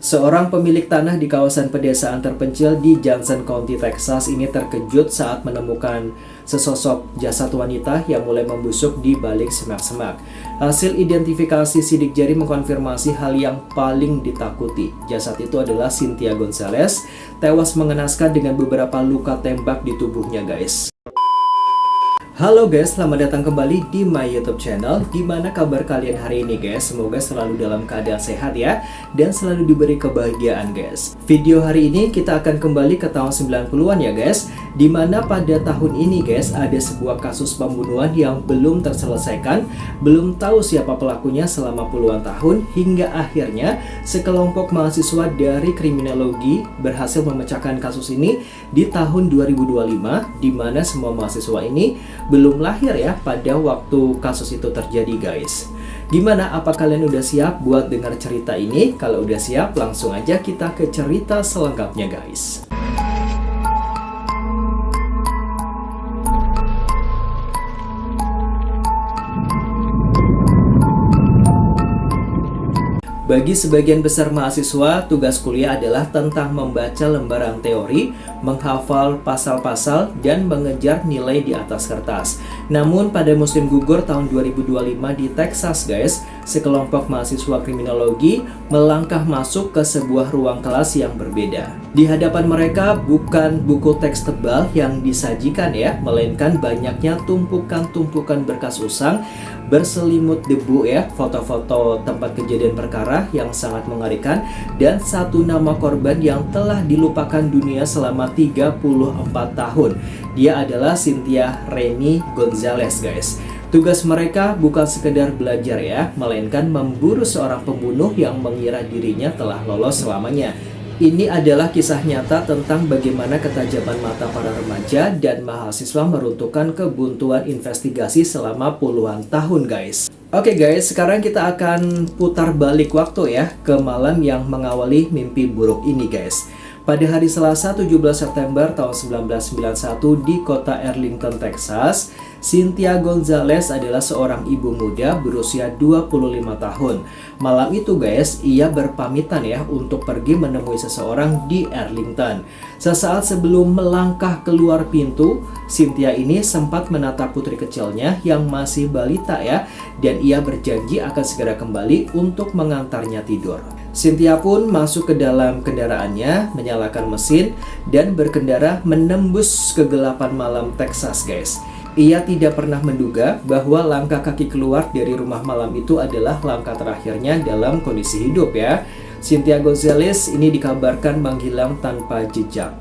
Seorang pemilik tanah di kawasan pedesaan terpencil di Johnson County, Texas ini terkejut saat menemukan sesosok jasad wanita yang mulai membusuk di balik semak-semak. Hasil identifikasi sidik jari mengkonfirmasi hal yang paling ditakuti. Jasad itu adalah Cynthia Gonzalez, tewas mengenaskan dengan beberapa luka tembak di tubuhnya, guys. Halo guys, selamat datang kembali di my YouTube channel. Gimana kabar kalian hari ini guys? Semoga selalu dalam keadaan sehat ya, dan selalu diberi kebahagiaan guys. Video hari ini kita akan kembali ke tahun 90-an ya guys, dimana pada tahun ini guys ada sebuah kasus pembunuhan yang belum terselesaikan. Belum tahu siapa pelakunya selama puluhan tahun, hingga akhirnya sekelompok mahasiswa dari kriminologi berhasil memecahkan kasus ini di tahun 2025, dimana semua mahasiswa ini belum lahir ya pada waktu kasus itu terjadi guys. Gimana, apa kalian udah siap buat dengar cerita ini? Kalau udah siap, langsung aja kita ke cerita selengkapnya guys. Bagi sebagian besar mahasiswa, tugas kuliah adalah tentang membaca lembaran teori, menghafal pasal-pasal, dan mengejar nilai di atas kertas. Namun pada musim gugur tahun 2025 di Texas guys, sekelompok mahasiswa kriminologi melangkah masuk ke sebuah ruang kelas yang berbeda. Di hadapan mereka bukan buku teks tebal yang disajikan ya, melainkan banyaknya tumpukan-tumpukan berkas usang berselimut debu ya, foto-foto tempat kejadian perkara yang sangat mengerikan, dan satu nama korban yang telah dilupakan dunia selama 34 tahun. Dia adalah Cynthia Renee Gonzalez guys. Tugas mereka bukan sekedar belajar ya, melainkan memburu seorang pembunuh yang mengira dirinya telah lolos selamanya. Ini adalah kisah nyata tentang bagaimana ketajaman mata para remaja dan mahasiswa meruntuhkan kebuntuan investigasi selama puluhan tahun guys. Oke guys, sekarang kita akan putar balik waktu ya ke malam yang mengawali mimpi buruk ini guys. Pada hari Selasa 17 September tahun 1991 di kota Arlington, Texas, Cynthia Gonzalez adalah seorang ibu muda berusia 25 tahun. Malam itu guys, ia berpamitan ya untuk pergi menemui seseorang di Arlington. Sesaat sebelum melangkah keluar pintu, Cynthia ini sempat menatap putri kecilnya yang masih balita ya, dan ia berjanji akan segera kembali untuk mengantarnya tidur. Cynthia pun masuk ke dalam kendaraannya, menyalakan mesin, dan berkendara menembus kegelapan malam Texas guys. Ia tidak pernah menduga bahwa langkah kaki keluar dari rumah malam itu adalah langkah terakhirnya dalam kondisi hidup ya. Cynthia Gonzalez ini dikabarkan menghilang tanpa jejak.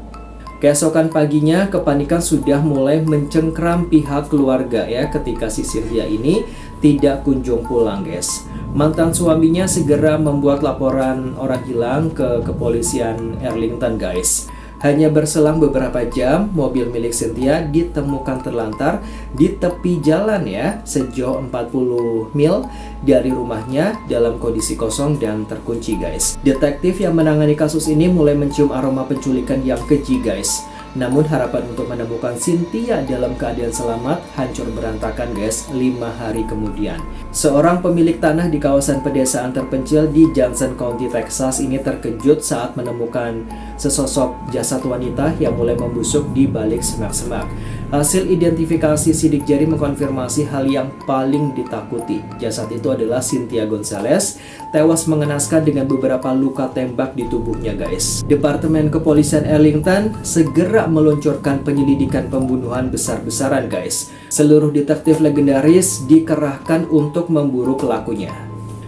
Keesokan paginya, kepanikan sudah mulai mencengkram pihak keluarga ya ketika si Cynthia ini tidak kunjung pulang guys. Mantan suaminya segera membuat laporan orang hilang ke kepolisian Arlington guys. Hanya berselang beberapa jam, mobil milik Cynthia ditemukan terlantar di tepi jalan ya, sejauh 40 mil dari rumahnya dalam kondisi kosong dan terkunci guys. Detektif yang menangani kasus ini mulai mencium aroma penculikan yang keji guys. Namun harapan untuk menemukan Cynthia dalam keadaan selamat hancur berantakan guys 5 hari kemudian. Seorang pemilik tanah di kawasan pedesaan terpencil di Johnson County, Texas ini terkejut saat menemukan sesosok jasad wanita yang mulai membusuk di balik semak-semak. Hasil identifikasi sidik jari mengkonfirmasi hal yang paling ditakuti. Jasad itu adalah Cynthia Gonzalez, tewas mengenaskan dengan beberapa luka tembak di tubuhnya guys. Departemen Kepolisian Arlington segera meluncurkan penyelidikan pembunuhan besar-besaran guys. Seluruh detektif legendaris dikerahkan untuk memburu pelakunya.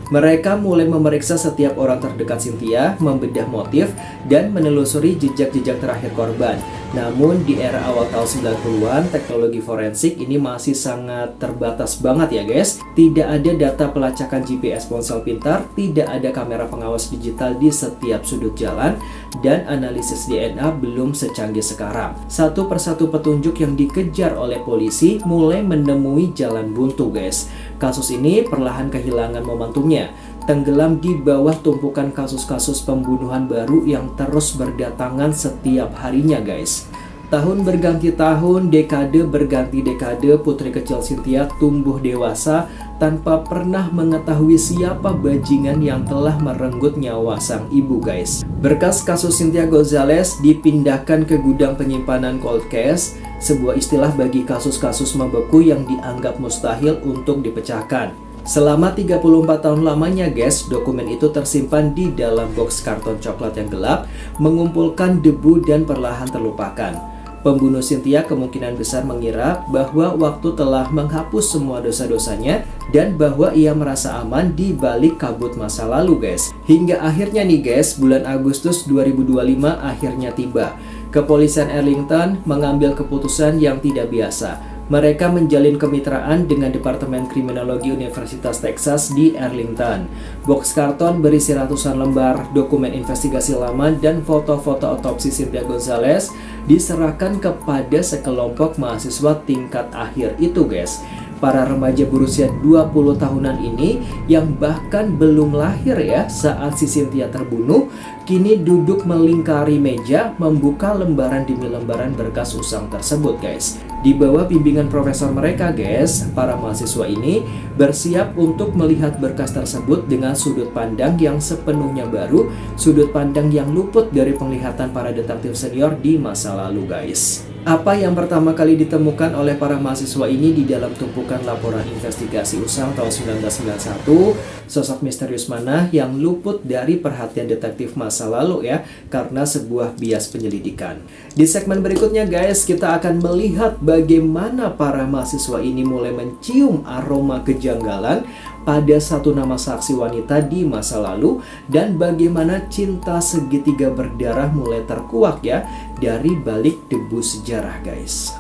Mereka mulai memeriksa setiap orang terdekat Cynthia, membedah motif, dan menelusuri jejak-jejak terakhir korban. Namun di era awal tahun 90-an, teknologi forensik ini masih sangat terbatas banget ya guys. Tidak ada data pelacakan GPS ponsel pintar, tidak ada kamera pengawas digital di setiap sudut jalan, dan analisis DNA belum secanggih sekarang. Satu persatu petunjuk yang dikejar oleh polisi mulai menemui jalan buntu guys. Kasus ini perlahan kehilangan momentumnya, tenggelam di bawah tumpukan kasus-kasus pembunuhan baru yang terus berdatangan setiap harinya guys. Tahun berganti tahun, dekade berganti dekade, putri kecil Cynthia tumbuh dewasa tanpa pernah mengetahui siapa bajingan yang telah merenggut nyawa sang ibu, guys. Berkas kasus Cynthia Gonzalez dipindahkan ke gudang penyimpanan cold case, sebuah istilah bagi kasus-kasus membeku yang dianggap mustahil untuk dipecahkan. Selama 34 tahun lamanya, guys, dokumen itu tersimpan di dalam box karton coklat yang gelap, mengumpulkan debu dan perlahan terlupakan. Pembunuh Cynthia kemungkinan besar mengira bahwa waktu telah menghapus semua dosa-dosanya dan bahwa ia merasa aman di balik kabut masa lalu, guys. Hingga akhirnya nih, guys, bulan Agustus 2025 akhirnya tiba. Kepolisian Arlington mengambil keputusan yang tidak biasa. Mereka menjalin kemitraan dengan Departemen Kriminologi Universitas Texas di Arlington. Box karton berisi ratusan lembar dokumen investigasi lama dan foto-foto otopsi Cynthia Gonzalez diserahkan kepada sekelompok mahasiswa tingkat akhir itu, guys. Para remaja berusia 20 tahunan ini yang bahkan belum lahir ya saat si Cynthia terbunuh, kini duduk melingkari meja membuka lembaran demi lembaran berkas usang tersebut, guys. Di bawah bimbingan profesor mereka, guys, para mahasiswa ini bersiap untuk melihat berkas tersebut dengan sudut pandang yang sepenuhnya baru, sudut pandang yang luput dari penglihatan para detektif senior di masa lalu, guys. Apa yang pertama kali ditemukan oleh para mahasiswa ini di dalam tumpukan laporan investigasi usang tahun 1991, sosok misterius mana yang luput dari perhatian detektif masa lalu ya, karena sebuah bias penyelidikan. Di segmen berikutnya, guys, kita akan melihat bagaimana para mahasiswa ini mulai mencium aroma kejanggalan pada satu nama saksi wanita di masa lalu dan bagaimana cinta segitiga berdarah mulai terkuak ya dari balik debu sejarah, guys.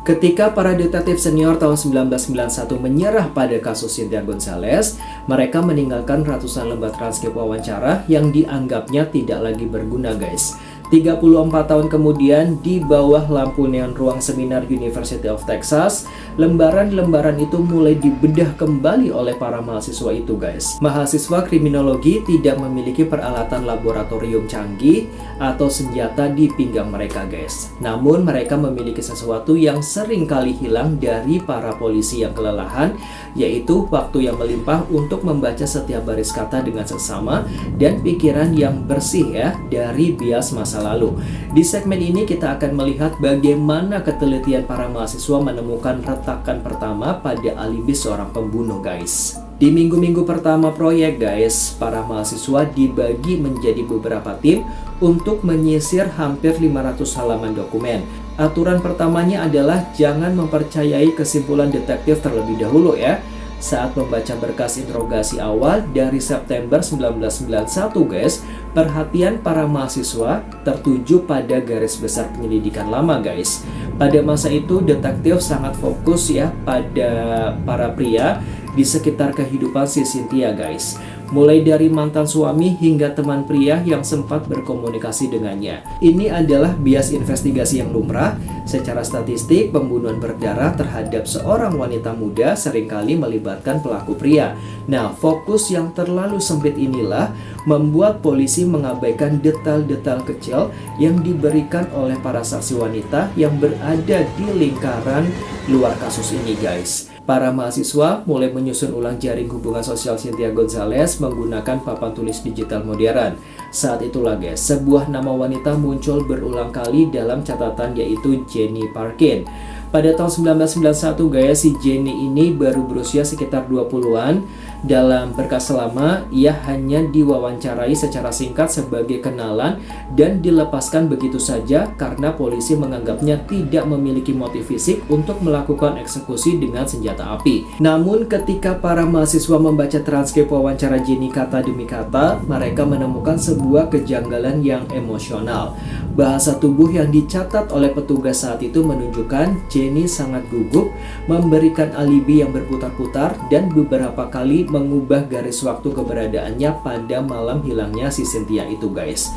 Ketika para detektif senior tahun 1991 menyerah pada kasus Cynthia Gonzalez, mereka meninggalkan ratusan lembar transkrip wawancara yang dianggapnya tidak lagi berguna, guys. 34 tahun kemudian, di bawah lampu neon ruang seminar University of Texas, lembaran-lembaran itu mulai dibedah kembali oleh para mahasiswa itu, guys. Mahasiswa kriminologi tidak memiliki peralatan laboratorium canggih atau senjata di pinggang mereka, guys. Namun mereka memiliki sesuatu yang sering kali hilang dari para polisi yang kelelahan, yaitu waktu yang melimpah untuk membaca setiap baris kata dengan seksama dan pikiran yang bersih ya dari bias masa lalu. Di segmen ini kita akan melihat bagaimana ketelitian para mahasiswa menemukan retakan pertama pada alibi seorang pembunuh, guys. Di minggu-minggu pertama proyek, guys, para mahasiswa dibagi menjadi beberapa tim untuk menyisir hampir 500 halaman dokumen. Aturan pertamanya adalah jangan mempercayai kesimpulan detektif terlebih dahulu ya. Saat membaca berkas interogasi awal dari September 1991, guys, perhatian para mahasiswa tertuju pada garis besar penyelidikan lama, guys. Pada masa itu, detektif sangat fokus ya pada para pria di sekitar kehidupan si Cynthia, guys. Mulai dari mantan suami hingga teman pria yang sempat berkomunikasi dengannya. Ini adalah bias investigasi yang lumrah. Secara statistik, pembunuhan berdarah terhadap seorang wanita muda seringkali melibatkan pelaku pria. Nah, fokus yang terlalu sempit inilah membuat polisi mengabaikan detail-detail kecil yang diberikan oleh para saksi wanita yang berada di lingkaran luar kasus ini, guys. Para mahasiswa mulai menyusun ulang jaring hubungan sosial Cynthia Gonzalez menggunakan papan tulis digital modern. Saat itulah, guys, sebuah nama wanita muncul berulang kali dalam catatan, yaitu Jenny Parkin. Pada tahun 1991, guys, si Jenny ini baru berusia sekitar 20-an. Dalam berkas lama, ia hanya diwawancarai secara singkat sebagai kenalan dan dilepaskan begitu saja karena polisi menganggapnya tidak memiliki motif fisik untuk melakukan eksekusi dengan senjata api. Namun ketika para mahasiswa membaca transkrip wawancara Jenny kata demi kata, mereka menemukan sebuah kejanggalan yang emosional. Bahasa tubuh yang dicatat oleh petugas saat itu menunjukkan Jenny sangat gugup, memberikan alibi yang berputar-putar, dan beberapa kali mengubah garis waktu keberadaannya pada malam hilangnya si Cynthia itu, guys.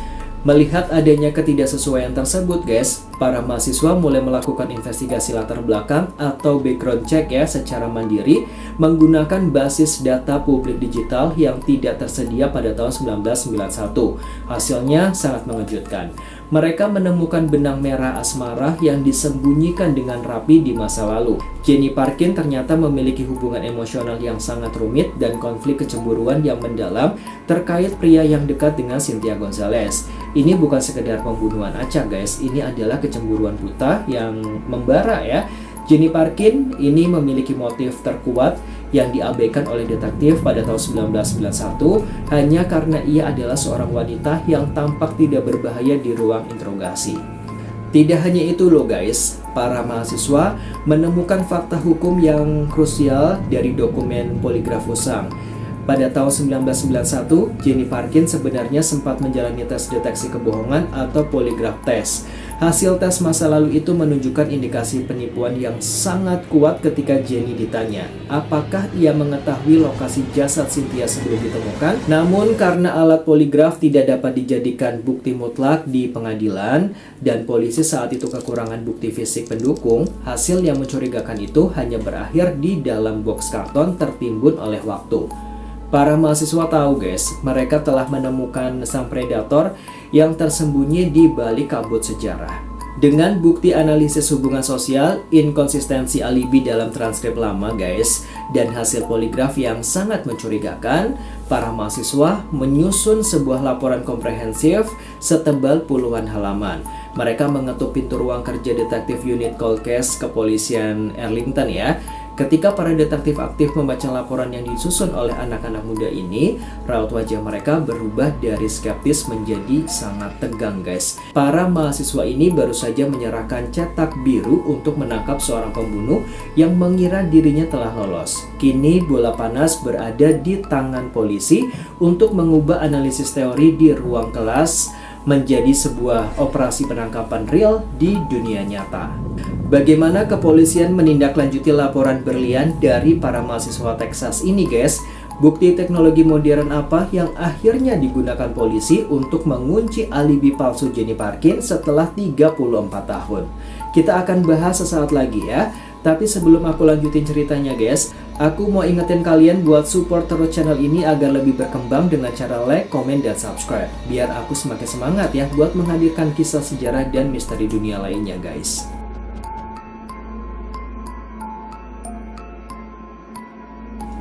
Melihat adanya ketidaksesuaian tersebut, guys, para mahasiswa mulai melakukan investigasi latar belakang atau background check ya secara mandiri menggunakan basis data publik digital yang tidak tersedia pada tahun 1991. Hasilnya sangat mengejutkan. Mereka menemukan benang merah asmara yang disembunyikan dengan rapi di masa lalu. Jenny Parkin ternyata memiliki hubungan emosional yang sangat rumit dan konflik kecemburuan yang mendalam terkait pria yang dekat dengan Cynthia Gonzalez. Ini bukan sekedar pembunuhan acak guys, ini adalah kecemburuan buta yang membara ya. Jenny Parkin ini memiliki motif terkuat yang diabaikan oleh detektif pada tahun 1991 hanya karena ia adalah seorang wanita yang tampak tidak berbahaya di ruang interogasi. Tidak hanya itu loh guys, para mahasiswa menemukan fakta hukum yang krusial dari dokumen poligraf usang. Pada tahun 1991, Jenny Parkin sebenarnya sempat menjalani tes deteksi kebohongan atau polygraph test. Hasil tes masa lalu itu menunjukkan indikasi penipuan yang sangat kuat ketika Jenny ditanya apakah ia mengetahui lokasi jasad Cynthia sebelum ditemukan. Namun karena alat poligraf tidak dapat dijadikan bukti mutlak di pengadilan dan polisi saat itu kekurangan bukti fisik pendukung, hasil yang mencurigakan itu hanya berakhir di dalam box karton tertimbun oleh waktu. Para mahasiswa tahu guys, mereka telah menemukan sang predator yang tersembunyi di balik kabut sejarah. Dengan bukti analisis hubungan sosial, inkonsistensi alibi dalam transkrip lama guys, dan hasil poligraf yang sangat mencurigakan, para mahasiswa menyusun sebuah laporan komprehensif setebal puluhan halaman. Mereka mengetuk pintu ruang kerja detektif unit cold case kepolisian Arlington ya. Ketika para detektif aktif membaca laporan yang disusun oleh anak-anak muda ini, raut wajah mereka berubah dari skeptis menjadi sangat tegang guys. Para mahasiswa ini baru saja menyerahkan cetak biru untuk menangkap seorang pembunuh yang mengira dirinya telah lolos. Kini bola panas berada di tangan polisi untuk mengubah analisis teori di ruang kelas menjadi sebuah operasi penangkapan real di dunia nyata. Bagaimana kepolisian menindaklanjuti laporan berlian dari para mahasiswa Texas ini guys? Bukti teknologi modern apa yang akhirnya digunakan polisi untuk mengunci alibi palsu Jenny Parkin setelah 34 tahun? Kita akan bahas sesaat lagi ya. Tapi sebelum aku lanjutin ceritanya guys, aku mau ingetin kalian buat support terus channel ini agar lebih berkembang dengan cara like, komen, dan subscribe. Biar aku semakin semangat ya buat menghadirkan kisah sejarah dan misteri dunia lainnya guys.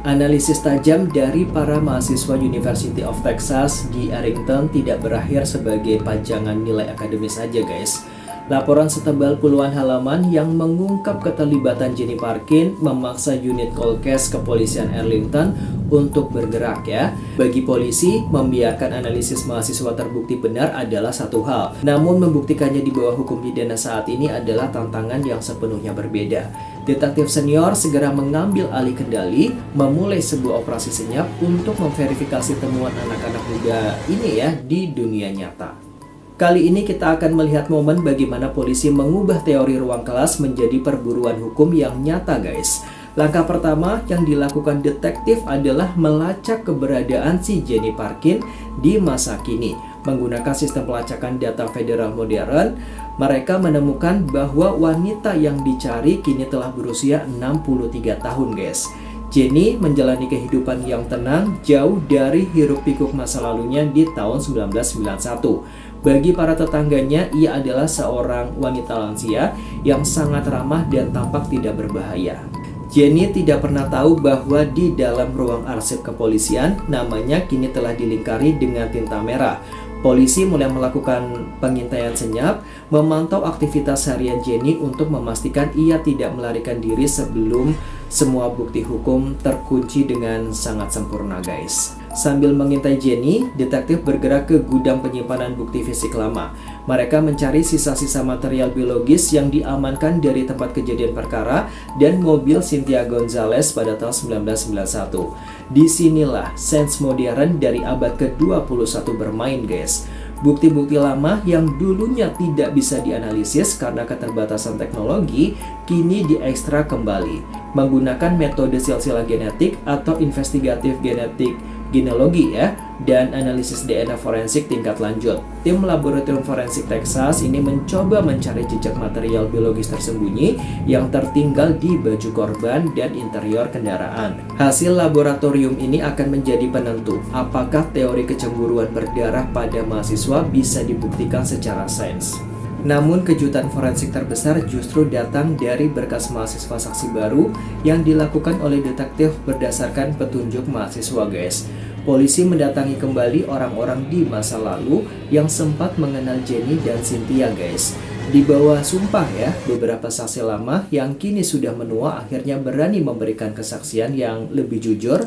Analisis tajam dari para mahasiswa University of Texas di Arlington tidak berakhir sebagai pajangan nilai akademis saja guys. Laporan setebal puluhan halaman yang mengungkap keterlibatan Jenny Parkin memaksa unit cold case kepolisian Arlington untuk bergerak ya. Bagi polisi, membiarkan analisis mahasiswa terbukti benar adalah satu hal. Namun membuktikannya di bawah hukum pidana saat ini adalah tantangan yang sepenuhnya berbeda. Detektif senior segera mengambil alih kendali, memulai sebuah operasi senyap untuk memverifikasi temuan anak-anak muda ini ya di dunia nyata. Kali ini kita akan melihat momen bagaimana polisi mengubah teori ruang kelas menjadi perburuan hukum yang nyata guys. Langkah pertama yang dilakukan detektif adalah melacak keberadaan si Jenny Parkin di masa kini. Menggunakan sistem pelacakan data federal modern, mereka menemukan bahwa wanita yang dicari kini telah berusia 63 tahun guys. Jenny menjalani kehidupan yang tenang jauh dari hiruk-pikuk masa lalunya di tahun 1991. Bagi para tetangganya, ia adalah seorang wanita lansia yang sangat ramah dan tampak tidak berbahaya. Jenny tidak pernah tahu bahwa di dalam ruang arsip kepolisian, namanya kini telah dilingkari dengan tinta merah. Polisi mulai melakukan pengintaian senyap, memantau aktivitas harian Jenny untuk memastikan ia tidak melarikan diri sebelum semua bukti hukum terkunci dengan sangat sempurna guys. Sambil mengintai Jenny, detektif bergerak ke gudang penyimpanan bukti fisik lama. Mereka mencari sisa-sisa material biologis yang diamankan dari tempat kejadian perkara dan mobil Cynthia Gonzalez pada tahun 1991. Disinilah sains modern dari abad ke-21 bermain guys. Bukti-bukti lama yang dulunya tidak bisa dianalisis karena keterbatasan teknologi, kini diekstrak kembali. Menggunakan metode silsilah genetik atau investigative genetic genealogi ya, dan analisis DNA forensik tingkat lanjut. Tim Laboratorium Forensik Texas ini mencoba mencari jejak material biologis tersembunyi yang tertinggal di baju korban dan interior kendaraan. Hasil laboratorium ini akan menjadi penentu apakah teori kecemburuan berdarah pada mahasiswa bisa dibuktikan secara sains. Namun kejutan forensik terbesar justru datang dari berkas mahasiswa saksi baru yang dilakukan oleh detektif berdasarkan petunjuk mahasiswa guys. Polisi mendatangi kembali orang-orang di masa lalu yang sempat mengenal Jenny dan Cynthia guys. Di bawah sumpah ya, beberapa saksi lama yang kini sudah menua akhirnya berani memberikan kesaksian yang lebih jujur,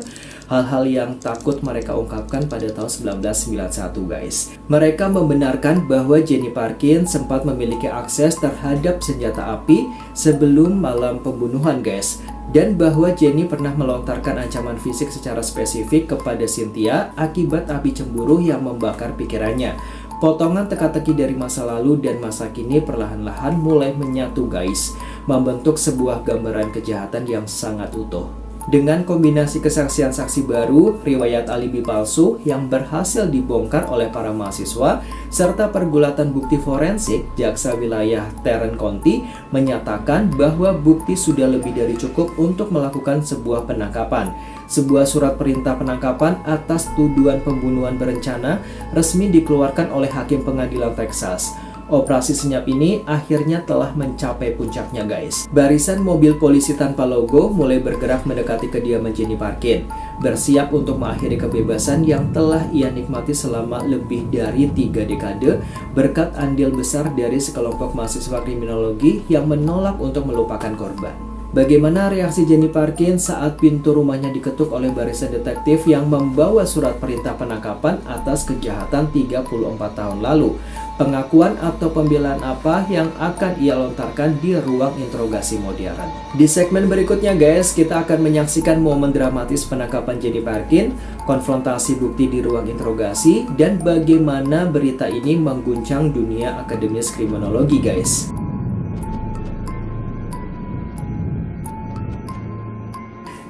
hal-hal yang takut mereka ungkapkan pada tahun 1991 guys. Mereka membenarkan bahwa Jenny Parkin sempat memiliki akses terhadap senjata api sebelum malam pembunuhan guys, dan bahwa Jenny pernah melontarkan ancaman fisik secara spesifik kepada Cynthia akibat api cemburu yang membakar pikirannya. Potongan teka-teki dari masa lalu dan masa kini perlahan-lahan mulai menyatu guys, membentuk sebuah gambaran kejahatan yang sangat utuh. Dengan kombinasi kesaksian saksi baru, riwayat alibi palsu yang berhasil dibongkar oleh para mahasiswa, serta pergulatan bukti forensik, Jaksa Wilayah Tarrant County menyatakan bahwa bukti sudah lebih dari cukup untuk melakukan sebuah penangkapan. Sebuah surat perintah penangkapan atas tuduhan pembunuhan berencana resmi dikeluarkan oleh Hakim Pengadilan Texas. Operasi senyap ini akhirnya telah mencapai puncaknya guys. Barisan mobil polisi tanpa logo mulai bergerak mendekati kediaman Jenny Parkin, bersiap untuk mengakhiri kebebasan yang telah ia nikmati selama lebih dari 3 dekade berkat andil besar dari sekelompok mahasiswa kriminologi yang menolak untuk melupakan korban. Bagaimana reaksi Jenny Parkin saat pintu rumahnya diketuk oleh barisan detektif yang membawa surat perintah penangkapan atas kejahatan 34 tahun lalu? Pengakuan atau pembelaan apa yang akan ia lontarkan di ruang interogasi modern? Di segmen berikutnya guys, kita akan menyaksikan momen dramatis penangkapan Jenny Parkin, konfrontasi bukti di ruang interogasi, dan bagaimana berita ini mengguncang dunia akademis kriminologi guys.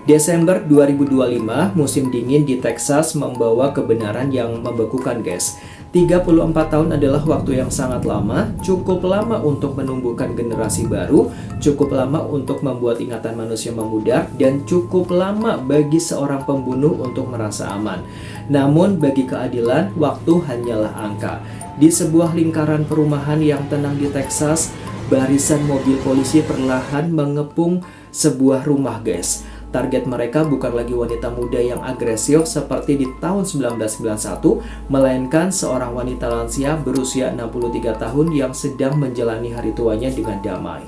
Desember 2025, musim dingin di Texas membawa kebenaran yang membekukan guys. 34 tahun adalah waktu yang sangat lama, cukup lama untuk menumbuhkan generasi baru, cukup lama untuk membuat ingatan manusia memudar, dan cukup lama bagi seorang pembunuh untuk merasa aman. Namun bagi keadilan, waktu hanyalah angka. Di sebuah lingkaran perumahan yang tenang di Texas, barisan mobil polisi perlahan mengepung sebuah rumah guys. Target mereka bukan lagi wanita muda yang agresif seperti di tahun 1991, melainkan seorang wanita lansia berusia 63 tahun yang sedang menjalani hari tuanya dengan damai.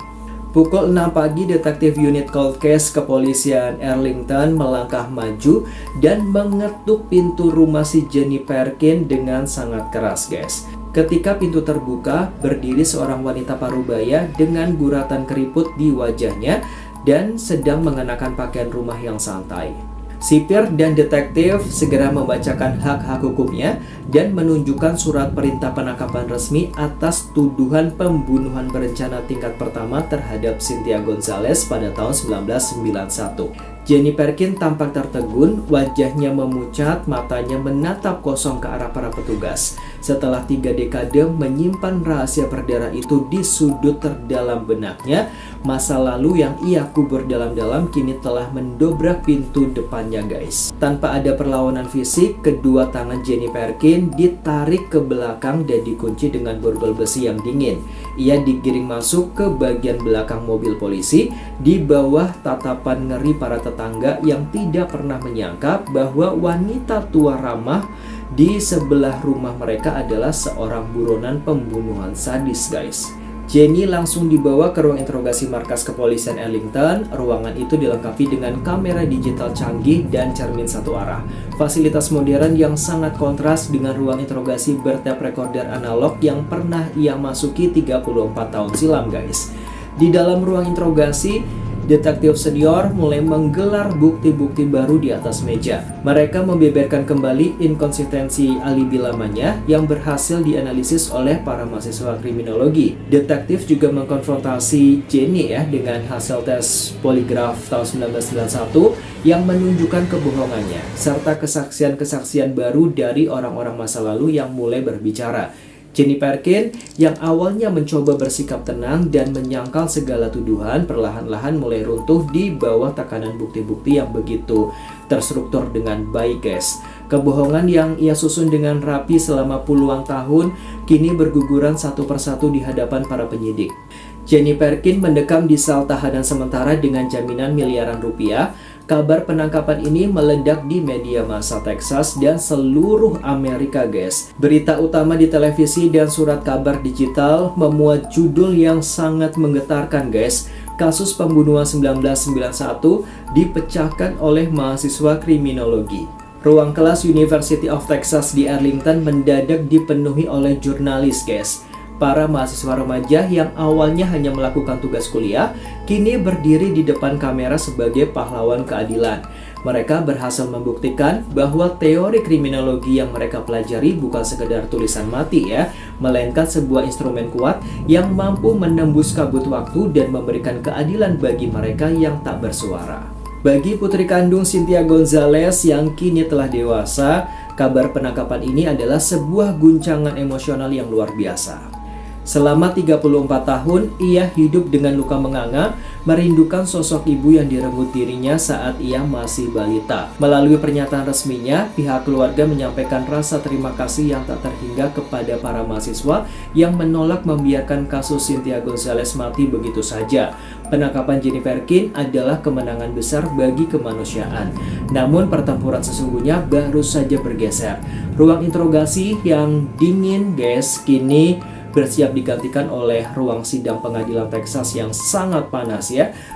Pukul 6 pagi, detektif unit cold case kepolisian Arlington melangkah maju dan mengetuk pintu rumah si Jenny Parkin dengan sangat keras guys. Ketika pintu terbuka, berdiri seorang wanita parubaya dengan guratan keriput di wajahnya dan sedang mengenakan pakaian rumah yang santai. Sipir dan detektif segera membacakan hak-hak hukumnya dan menunjukkan surat perintah penangkapan resmi atas tuduhan pembunuhan berencana tingkat pertama terhadap Cynthia Gonzalez pada tahun 1991. Jenny Parkin tampak tertegun, wajahnya memucat, matanya menatap kosong ke arah para petugas. Setelah 3 dekade menyimpan rahasia berdarah itu di sudut terdalam benaknya, masa lalu yang ia kubur dalam-dalam kini telah mendobrak pintu depannya guys. Tanpa ada perlawanan fisik, kedua tangan Jenny Parkin ditarik ke belakang dan dikunci dengan borgol besi yang dingin. Ia digiring masuk ke bagian belakang mobil polisi di bawah tatapan ngeri para tetangga yang tidak pernah menyangka bahwa wanita tua ramah di sebelah rumah mereka adalah seorang buronan pembunuhan sadis guys. Jenny langsung dibawa ke ruang interogasi markas kepolisian Arlington. Ruangan itu dilengkapi dengan kamera digital canggih dan cermin satu arah. Fasilitas modern yang sangat kontras dengan ruang interogasi bertape recorder analog yang pernah ia masuki 34 tahun silam guys. Di dalam ruang interogasi, detektif senior mulai menggelar bukti-bukti baru di atas meja. Mereka membeberkan kembali inkonsistensi alibi lamanya yang berhasil dianalisis oleh para mahasiswa kriminologi. Detektif juga mengkonfrontasi Jenny dengan hasil tes poligraf tahun 1991 yang menunjukkan kebohongannya, serta kesaksian-kesaksian baru dari orang-orang masa lalu yang mulai berbicara. Jenny Perkin yang awalnya mencoba bersikap tenang dan menyangkal segala tuduhan perlahan-lahan mulai runtuh di bawah tekanan bukti-bukti yang begitu terstruktur dengan baik, guys. Kebohongan yang ia susun dengan rapi selama puluhan tahun kini berguguran satu persatu di hadapan para penyidik. Jenny Perkin mendekam di sel tahanan sementara dengan jaminan miliaran rupiah. Kabar penangkapan ini meledak di media massa Texas dan seluruh Amerika, guys. Berita utama di televisi dan surat kabar digital memuat judul yang sangat menggetarkan, guys. Kasus pembunuhan 1991 dipecahkan oleh mahasiswa kriminologi. Ruang kelas University of Texas di Arlington mendadak dipenuhi oleh jurnalis, guys. Para mahasiswa remaja yang awalnya hanya melakukan tugas kuliah, kini berdiri di depan kamera sebagai pahlawan keadilan. Mereka berhasil membuktikan bahwa teori kriminologi yang mereka pelajari bukan sekedar tulisan mati melainkan sebuah instrumen kuat yang mampu menembus kabut waktu dan memberikan keadilan bagi mereka yang tak bersuara. Bagi putri kandung Cynthia Gonzalez yang kini telah dewasa, kabar penangkapan ini adalah sebuah guncangan emosional yang luar biasa. Selama 34 tahun, ia hidup dengan luka menganga, merindukan sosok ibu yang direnggut dirinya saat ia masih balita. Melalui pernyataan resminya, pihak keluarga menyampaikan rasa terima kasih yang tak terhingga kepada para mahasiswa yang menolak membiarkan kasus Cynthia Gonzalez mati begitu saja. Penangkapan Jenny Perkin adalah kemenangan besar bagi kemanusiaan. Namun pertempuran sesungguhnya baru saja bergeser. Ruang interogasi yang dingin, guys, kini bersiap digantikan oleh ruang sidang pengadilan Texas yang sangat panas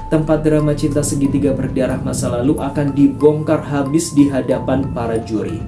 Tempat drama cinta segitiga berdarah masa lalu akan dibongkar habis di hadapan para juri.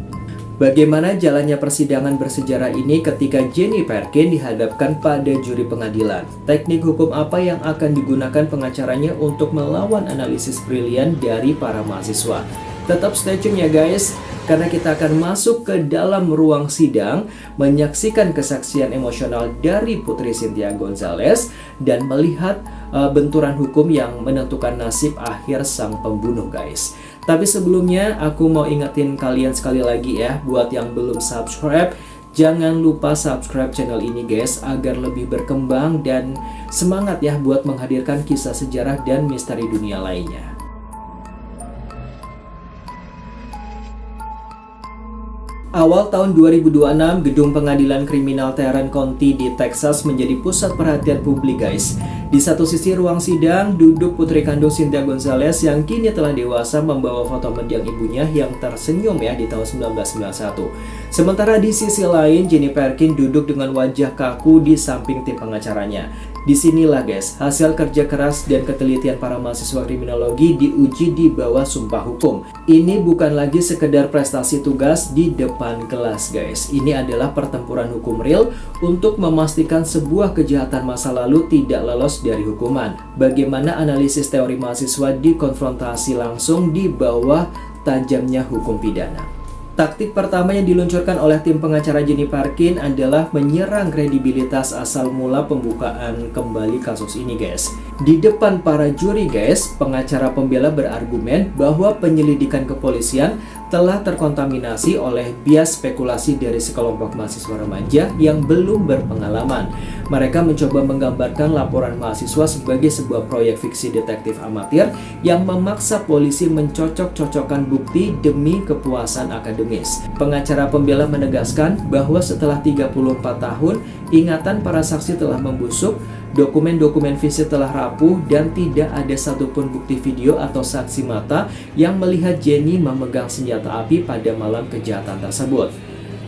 Bagaimana jalannya persidangan bersejarah ini ketika Jenny Perkin dihadapkan pada juri pengadilan? Teknik hukum apa yang akan digunakan pengacaranya untuk melawan analisis brilian dari para mahasiswa? Tetap stay tune ya, guys, karena kita akan masuk ke dalam ruang sidang, menyaksikan kesaksian emosional dari Putri Cynthia Gonzalez dan melihat benturan hukum yang menentukan nasib akhir sang pembunuh, guys. Tapi sebelumnya aku mau ingetin kalian sekali lagi buat yang belum subscribe, jangan lupa subscribe channel ini, guys, agar lebih berkembang dan semangat buat menghadirkan kisah sejarah dan misteri dunia lainnya. Awal tahun 2026, gedung pengadilan kriminal Tarrant County di Texas menjadi pusat perhatian publik, guys. Di satu sisi ruang sidang, duduk putri kandung Cynthia Gonzalez yang kini telah dewasa membawa foto mendiang ibunya yang tersenyum di tahun 1991. Sementara di sisi lain, Jenny Perkin duduk dengan wajah kaku di samping tim pengacaranya. Disinilah, guys, hasil kerja keras dan ketelitian para mahasiswa kriminologi diuji di bawah sumpah hukum. Ini bukan lagi sekedar prestasi tugas di depan kelas, guys. Ini adalah pertempuran hukum real untuk memastikan sebuah kejahatan masa lalu tidak lolos dari hukuman. Bagaimana analisis teori mahasiswa dikonfrontasi langsung di bawah tajamnya hukum pidana. Taktik pertama yang diluncurkan oleh tim pengacara Jenny Perkin adalah menyerang kredibilitas asal mula pembukaan kembali kasus ini, guys. Di depan para juri, guys, pengacara pembela berargumen bahwa penyelidikan kepolisian telah terkontaminasi oleh bias spekulasi dari sekelompok mahasiswa remaja yang belum berpengalaman. Mereka mencoba menggambarkan laporan mahasiswa sebagai sebuah proyek fiksi detektif amatir yang memaksa polisi mencocok-cocokkan bukti demi kepuasan akademis. Pengacara pembela menegaskan bahwa setelah 34 tahun, ingatan para saksi telah membusuk, dokumen-dokumen fisik telah rapuh, dan tidak ada satupun bukti video atau saksi mata yang melihat Jenny memegang senjata api pada malam kejahatan tersebut.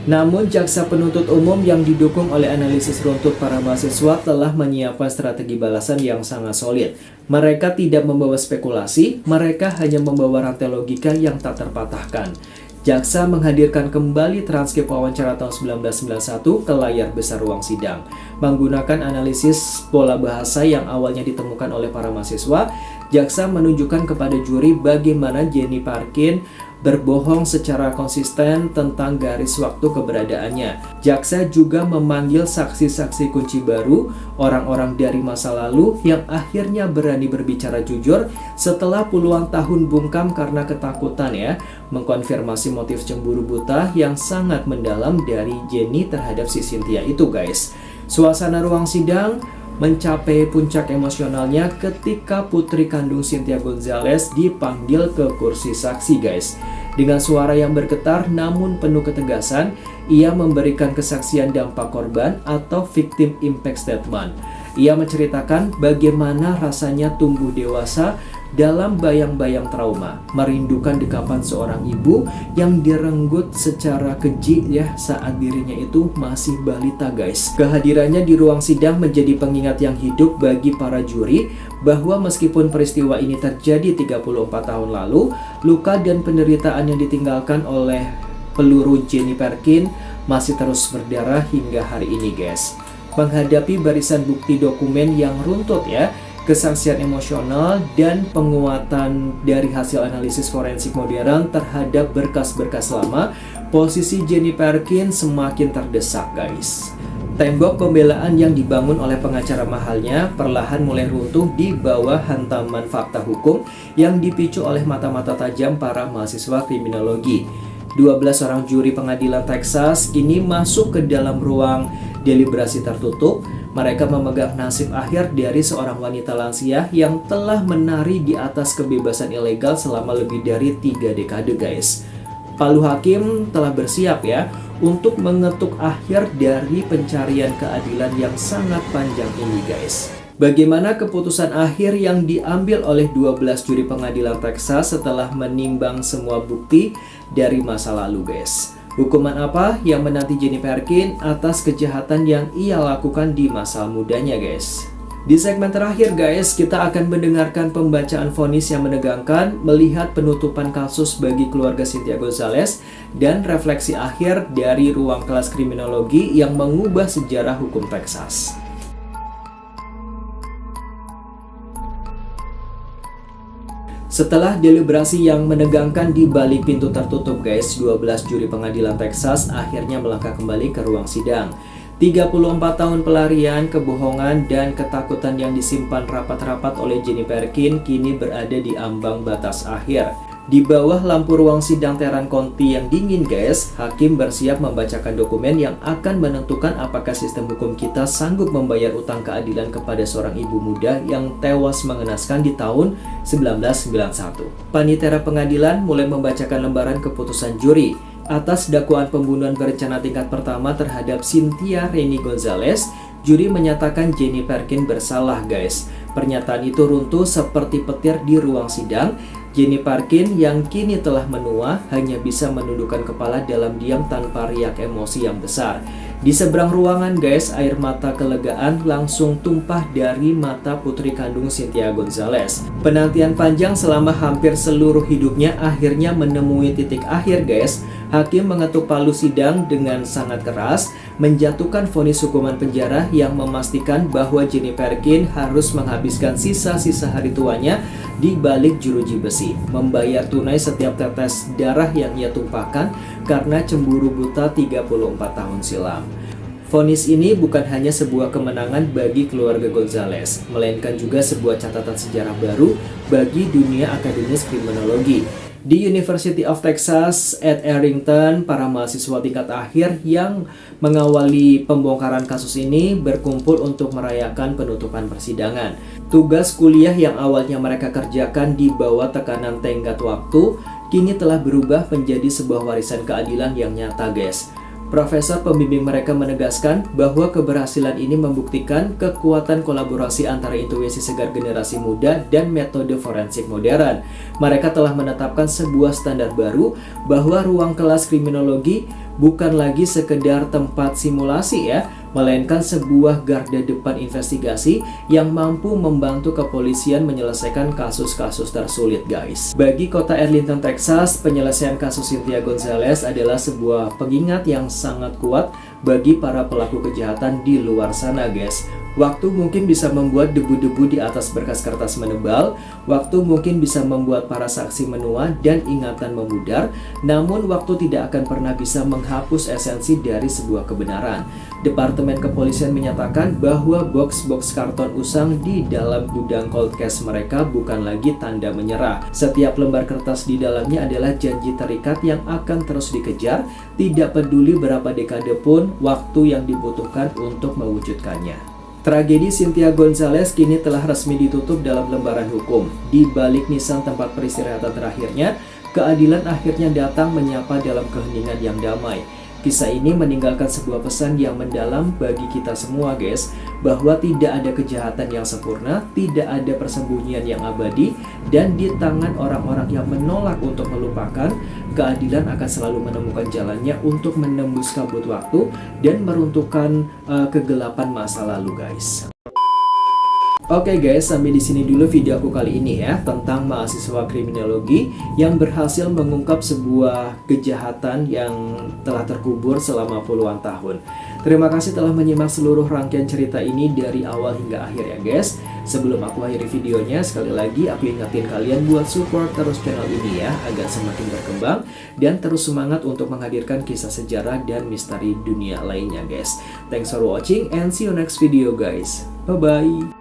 Namun, jaksa penuntut umum yang didukung oleh analisis runtut para mahasiswa telah menyiapkan strategi balasan yang sangat solid. Mereka tidak membawa spekulasi, mereka hanya membawa rantai logika yang tak terpatahkan. Jaksa menghadirkan kembali transkrip wawancara tahun 1991 ke layar besar ruang sidang. Menggunakan analisis pola bahasa yang awalnya ditemukan oleh para mahasiswa, jaksa menunjukkan kepada juri bagaimana Jenny Parkin berbohong secara konsisten tentang garis waktu keberadaannya. Jaksa juga memanggil saksi-saksi kunci baru, orang-orang dari masa lalu yang akhirnya berani berbicara jujur setelah puluhan tahun bungkam karena ketakutan mengkonfirmasi motif cemburu buta yang sangat mendalam dari Jenny terhadap si Cynthia itu guys. Suasana ruang sidang mencapai puncak emosionalnya ketika putri kandung Cynthia Gonzalez dipanggil ke kursi saksi guys. Dengan suara yang bergetar namun penuh ketegasan, ia memberikan kesaksian dampak korban atau victim impact statement. Ia menceritakan bagaimana rasanya tumbuh dewasa dalam bayang-bayang trauma, merindukan dekapan seorang ibu yang direnggut secara keji saat dirinya itu masih balita guys. Kehadirannya di ruang sidang menjadi pengingat yang hidup bagi para juri bahwa meskipun peristiwa ini terjadi 34 tahun lalu, luka dan penderitaan yang ditinggalkan oleh peluru Jenny Parkin masih terus berdarah hingga hari ini guys. Menghadapi barisan bukti dokumen yang runtut kesaksian emosional dan penguatan dari hasil analisis forensik modern terhadap berkas-berkas lama, posisi Jenny Parkin semakin terdesak guys. Tembok pembelaan yang dibangun oleh pengacara mahalnya perlahan mulai runtuh di bawah hantaman fakta hukum yang dipicu oleh mata-mata tajam para mahasiswa kriminologi. 12 orang juri pengadilan Texas kini masuk ke dalam ruang deliberasi tertutup. Mereka memegang nasib akhir dari seorang wanita lansia yang telah menari di atas kebebasan ilegal selama lebih dari 3 dekade guys. Palu hakim telah bersiap untuk mengetuk akhir dari pencarian keadilan yang sangat panjang ini guys. Bagaimana keputusan akhir yang diambil oleh 12 juri pengadilan Texas setelah menimbang semua bukti dari masa lalu guys? Hukuman apa yang menanti Jenny Parkin atas kejahatan yang ia lakukan di masa mudanya guys? Di segmen terakhir guys, kita akan mendengarkan pembacaan vonis yang menegangkan, melihat penutupan kasus bagi keluarga Cynthia Gonzalez, dan refleksi akhir dari ruang kelas kriminologi yang mengubah sejarah hukum Texas. Setelah deliberasi yang menegangkan di balik pintu tertutup guys, 12 juri pengadilan Texas akhirnya melangkah kembali ke ruang sidang. 34 tahun pelarian, kebohongan, dan ketakutan yang disimpan rapat-rapat oleh Jenny Parkin kini berada di ambang batas akhir. Di bawah lampu ruang sidang Tarrant County yang dingin guys, hakim bersiap membacakan dokumen yang akan menentukan apakah sistem hukum kita sanggup membayar utang keadilan kepada seorang ibu muda yang tewas mengenaskan di tahun 1991. Panitera pengadilan mulai membacakan lembaran keputusan juri atas dakwaan pembunuhan berencana tingkat pertama terhadap Cynthia Renee Gonzalez. Juri menyatakan Jenny Parkin bersalah guys. Pernyataan itu runtuh seperti petir di ruang sidang. Jenny Parkin yang kini telah menua hanya bisa menundukkan kepala dalam diam tanpa riak emosi yang besar. Di seberang ruangan guys, air mata kelegaan langsung tumpah dari mata putri kandung Cynthia Gonzalez. Penantian panjang selama hampir seluruh hidupnya akhirnya menemui titik akhir guys. Hakim mengetuk palu sidang dengan sangat keras, menjatuhkan vonis hukuman penjara yang memastikan bahwa Jenny Parkin harus menghabiskan sisa-sisa hari tuanya di balik jeruji besi, membayar tunai setiap tetes darah yang ia tumpahkan karena cemburu buta 34 tahun silam. Vonis ini bukan hanya sebuah kemenangan bagi keluarga Gonzalez, melainkan juga sebuah catatan sejarah baru bagi dunia akademis kriminologi. Di University of Texas at Arlington, para mahasiswa tingkat akhir yang mengawali pembongkaran kasus ini berkumpul untuk merayakan penutupan persidangan. Tugas kuliah yang awalnya mereka kerjakan di bawah tekanan tenggat waktu, kini telah berubah menjadi sebuah warisan keadilan yang nyata guys. Profesor pembimbing mereka menegaskan bahwa keberhasilan ini membuktikan kekuatan kolaborasi antara intuisi segar generasi muda dan metode forensik modern. Mereka telah menetapkan sebuah standar baru bahwa ruang kelas kriminologi bukan lagi sekedar tempat simulasi melainkan sebuah garda depan investigasi yang mampu membantu kepolisian menyelesaikan kasus-kasus tersulit, guys. Bagi kota Arlington, Texas, penyelesaian kasus Cynthia Gonzalez adalah sebuah pengingat yang sangat kuat bagi para pelaku kejahatan di luar sana, guys. Waktu mungkin bisa membuat debu-debu di atas berkas kertas menebal, waktu mungkin bisa membuat para saksi menua dan ingatan memudar, namun waktu tidak akan pernah bisa menghapus esensi dari sebuah kebenaran. Departemen Kepolisian menyatakan bahwa box-box karton usang di dalam gudang cold case mereka bukan lagi tanda menyerah. Setiap lembar kertas di dalamnya adalah janji terikat yang akan terus dikejar, tidak peduli berapa dekade pun waktu yang dibutuhkan untuk mewujudkannya. Tragedi Cynthia Gonzalez kini telah resmi ditutup dalam lembaran hukum. Di balik nisan tempat peristirahatan terakhirnya, keadilan akhirnya datang menyapa dalam keheningan yang damai. Kisah ini meninggalkan sebuah pesan yang mendalam bagi kita semua, guys, bahwa tidak ada kejahatan yang sempurna, tidak ada persembunyian yang abadi, dan di tangan orang-orang yang menolak untuk melupakan, keadilan akan selalu menemukan jalannya untuk menembus kabut waktu dan meruntuhkan kegelapan masa lalu, guys. Oke guys, sampai di sini dulu video aku kali ini ya, tentang mahasiswa kriminologi yang berhasil mengungkap sebuah kejahatan yang telah terkubur selama puluhan tahun. Terima kasih telah menyimak seluruh rangkaian cerita ini dari awal hingga akhir ya guys. Sebelum aku akhiri videonya, sekali lagi aku ingetin kalian buat support terus channel ini ya, agar semakin berkembang dan terus semangat untuk menghadirkan kisah sejarah dan misteri dunia lainnya guys. Thanks for watching and see you next video guys. Bye bye.